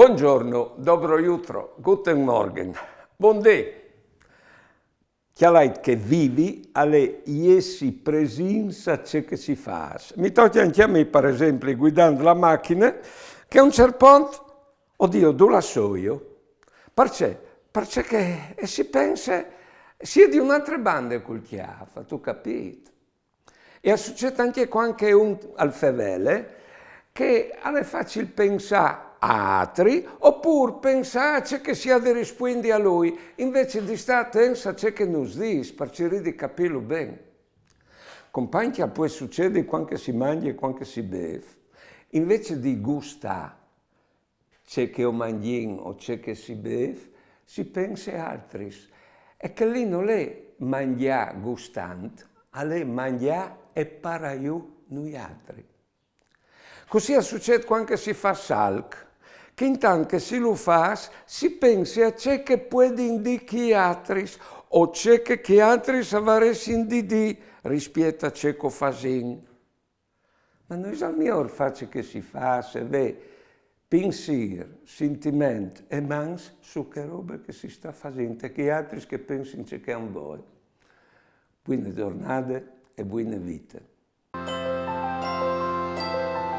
Buongiorno, dobro jutro, guten Morgen, buondì. Chialait che vivi alle iesi presinza c'è che si fa. Mi toglie anche a me, per esempio, guidando la macchina, che a un certo punto, oddio, dove la so io? Perché? Perché si pensa sia di un'altra banda col chiafa, tu capito? E succede anche quando un al fevele che è facile pensare a altri oppure pensare che sia di rispondere a lui invece di stare attento a ciò che nos dice per cercare di capirlo bene. Compagni che poi succede quando si mangia e quando si beve, invece di gustare ciò che mangiamo o ciò che si beve, si pensa a altri. E che lì non è mangiare gustante, è mangiare e para io noi altri. Così succede quando si fa salc, che intanto che si lo fa, si pensa a ciò che può indicare altri o ciò che altri avresti di rispetto a ciò che fanno. Ma noi al miglior faccio che si fa, se vede pensiero, sentimento e mans su che roba che si sta facendo e che altri che pensano ciò che hanno voi. Buone giornate e buone vite.